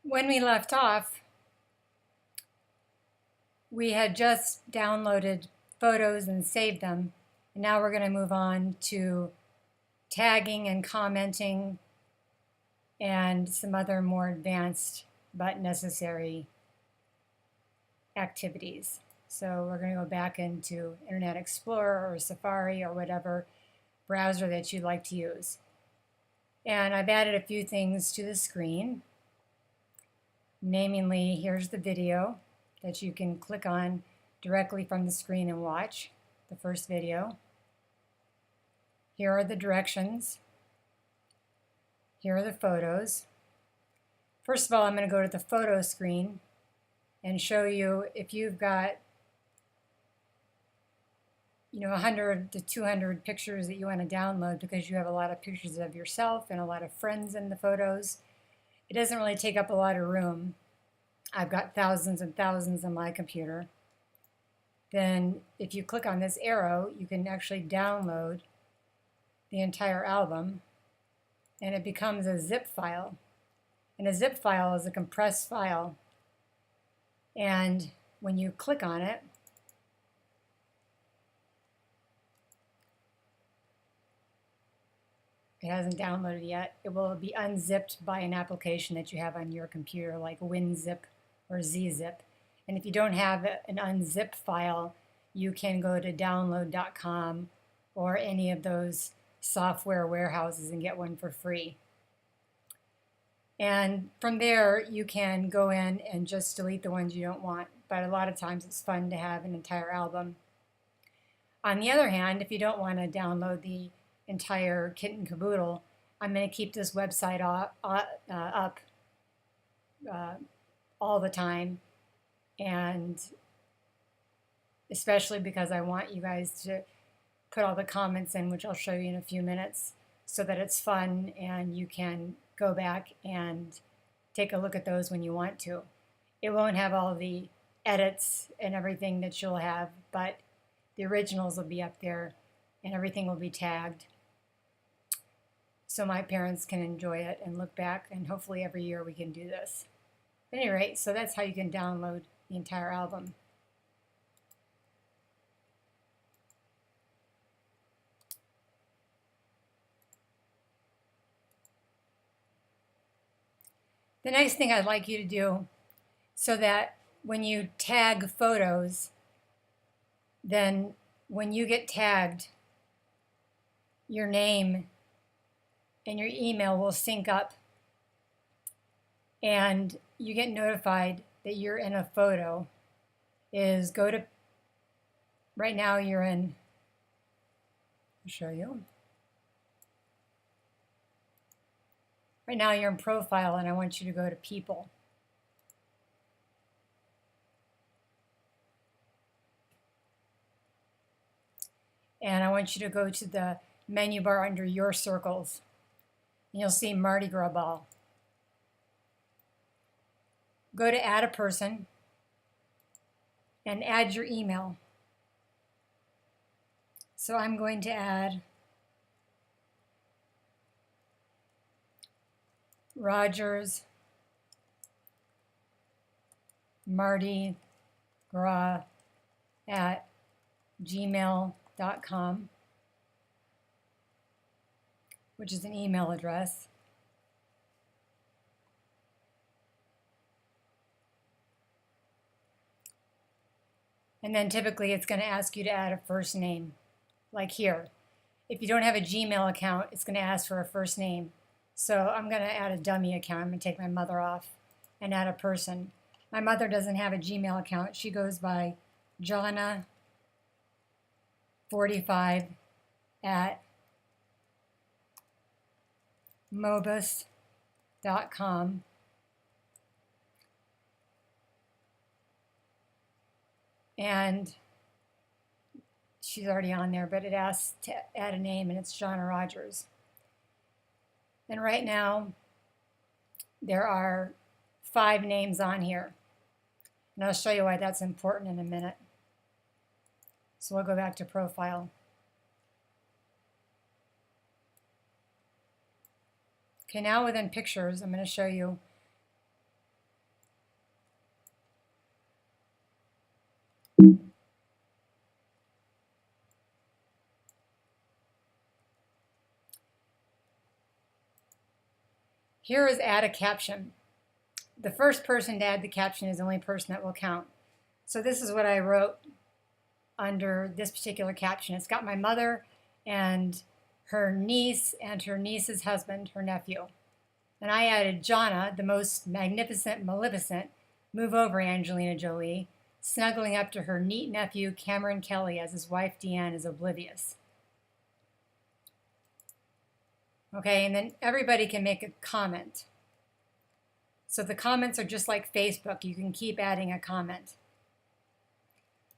When we left off, we had just downloaded photos and saved them. And now we're going to move on to tagging and commenting and some other more advanced but necessary activities. So we're going to go back into Internet Explorer or Safari or whatever browser that you'd like to use. And I've added a few things to the screen. Namely, here's the video that you can click on directly from the screen and watch, the first video. Here are the directions. Here are the photos. First of all, I'm going to go to the photo screen and show you if you've got 100 to 200 pictures that you want to download because you have a lot of pictures of yourself and a lot of friends in the photos. It doesn't really take up a lot of room. I've got thousands and thousands on my computer. Then if you click on this arrow, you can actually download the entire album, and it becomes a zip file. And a zip file is a compressed file. And when you click on it, it hasn't downloaded yet. It will be unzipped by an application that you have on your computer, like WinZip or ZZip. And if you don't have an unzip file, you can go to download.com or any of those software warehouses and get one for free. And from there, you can go in and just delete the ones you don't want. But a lot of times it's fun to have an entire album. On the other hand, if you don't want to download the entire kit and caboodle, I'm going to keep this website up all the time, and especially because I want you guys to put all the comments in, which I'll show you in a few minutes, so that it's fun and you can go back and take a look at those when you want to. It won't have all the edits and everything that you'll have, but the originals will be up there and everything will be tagged, so my parents can enjoy it and look back, and hopefully every year we can do this. At any rate, so that's how you can download the entire album. The next thing I'd like you to do, so that when you tag photos, then when you get tagged, your name and your email will sync up, and you get notified that you're in a photo, is go to, right now you're in, I'll show you. Right now you're in profile, and I want you to go to people. And I want you to go to the menu bar under your circles, and you'll see Mardi Gras ball. Go to add a person and add your email. So I'm going to add Rogers Mardi Gras at gmail.com, which is an email address. And then typically it's going to ask you to add a first name, like here. If you don't have a Gmail account, it's going to ask for a first name. So I'm going to add a dummy account. I'm going to take my mother off and add a person. My mother doesn't have a Gmail account. She goes by Jonna45 at mobus.com. And she's already on there, but it asks to add a name, and it's Jonna Rogers. And right now, there are 5 names on here. And I'll show you why that's important in a minute. So we'll go back to profile. Okay, now within pictures, I'm going to show you Here is add a caption. The first person to add the caption is the only person that will count. So this is what I wrote under this particular caption. It's got my mother and her niece and her niece's husband, her nephew. And I added Jonna, the most magnificent, maleficent, move over Angelina Jolie, snuggling up to her neat nephew, Cameron Kelly, as his wife, Deanne, is oblivious. Okay, and then everybody can make a comment. So the comments are just like Facebook. You can keep adding a comment.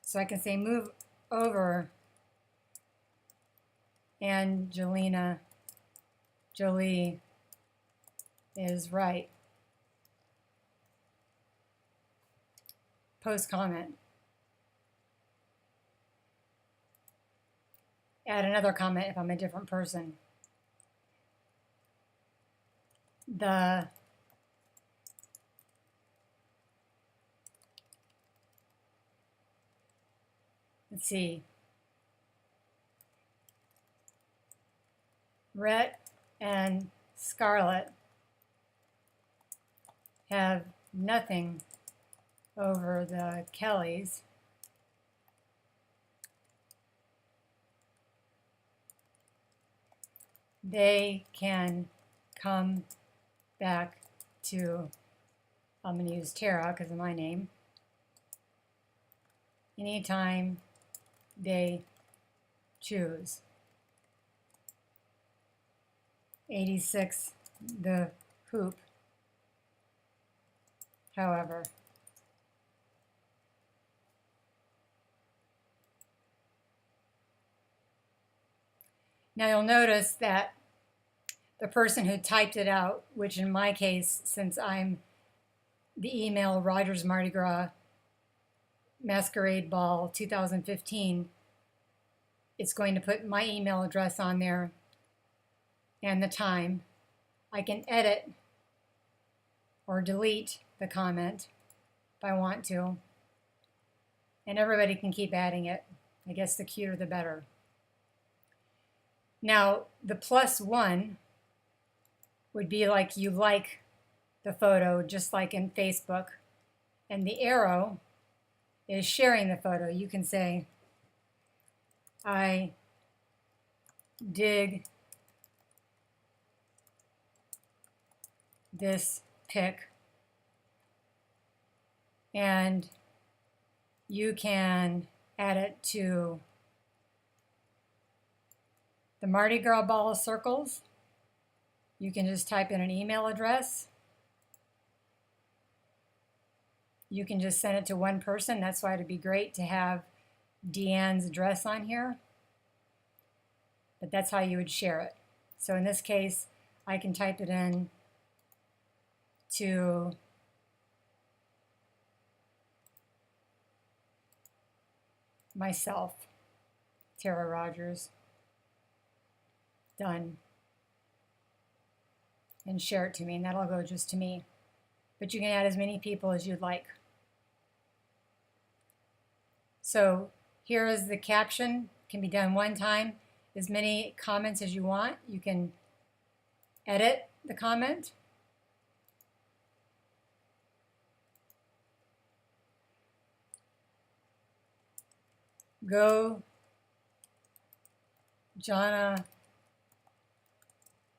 So I can say, move over Angelina Jolie is right. Post comment. Add another comment if I'm a different person. Let's see. Rhett and Scarlett have nothing over the Kellys. They can come back to, I'm going to use Tara because of my name, anytime they choose. 86, the hoop, however. Now you'll notice that the person who typed it out, which in my case, since I'm the email Rogers Mardi Gras Masquerade Ball 2015, it's going to put my email address on there and the time. I can edit or delete the comment if I want to, and everybody can keep adding it. I guess the cuter the better. Now, the +1 would be like you like the photo, just like in Facebook. And the arrow is sharing the photo. You can say, I dig this pic. And you can add it to the Mardi Gras ball circles. You can just type in an email address. You can just send it to one person. That's why it'd be great to have Deanne's address on here. But that's how you would share it. So in this case, I can type it in to myself, Tara Rogers. Done. And share it to me, and that'll go just to me. But you can add as many people as you'd like. So here is the caption. Can be done one time. As many comments as you want. You can edit the comment. Go, Jonna,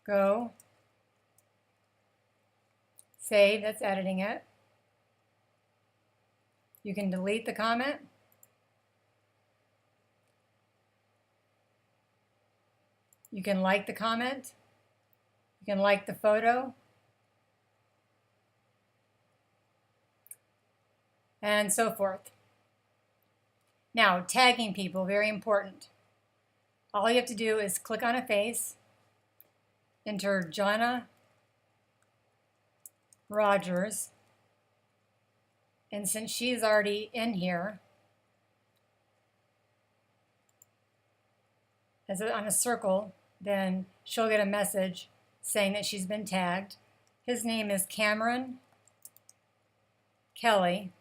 go. Save, that's editing it. You can delete the comment. You can like the comment. You can like the photo. And so forth. Now, tagging people, very important. All you have to do is click on a face, enter Jonna Rogers, and since she's already in here on a circle, then she'll get a message saying that she's been tagged. His name is Cameron Kelly.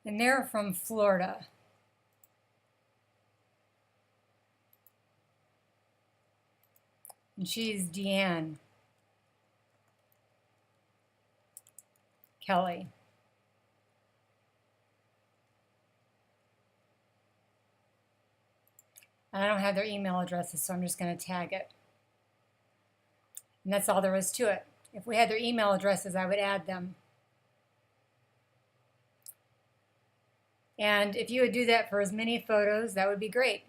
And they're from Florida. And she's Deanne Kelly. And I don't have their email addresses, so I'm just going to tag it. And that's all there is to it. If we had their email addresses, I would add them. And if you would do that for as many photos, that would be great.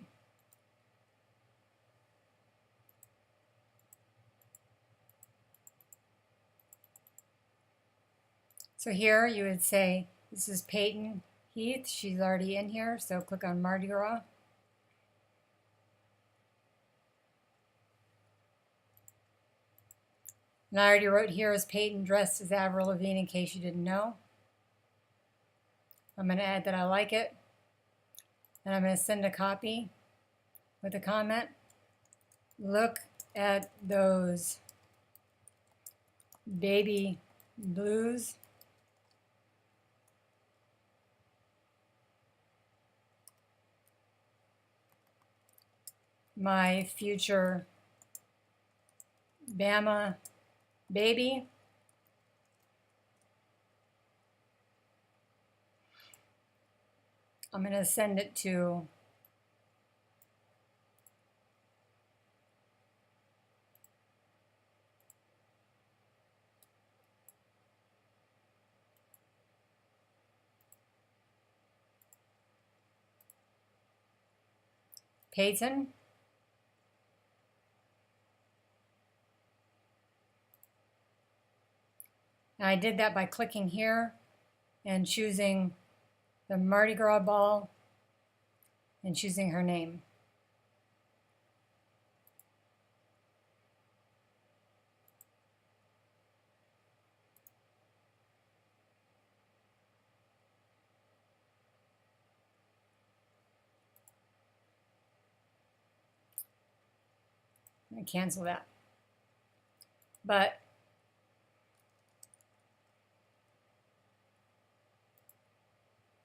So here you would say, this is Peyton Heath. She's already in here, so click on Mardi Gras. And I already wrote here is Peyton dressed as Avril Lavigne in case you didn't know. I'm going to add that I like it. And I'm going to send a copy with a comment. Look at those baby blues. My future Bama baby. I'm going to send it to Peyton. And I did that by clicking here and choosing the Mardi Gras ball and choosing her name. I'm going to cancel that. But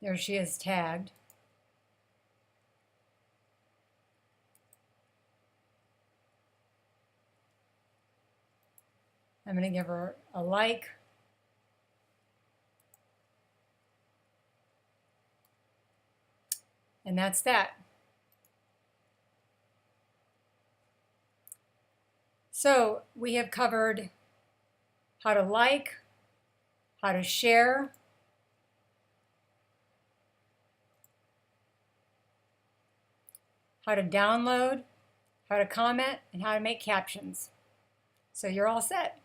there she is tagged. I'm going to give her a like. And that's that. So we have covered how to like, how to share, how to download, how to comment, and how to make captions. So you're all set.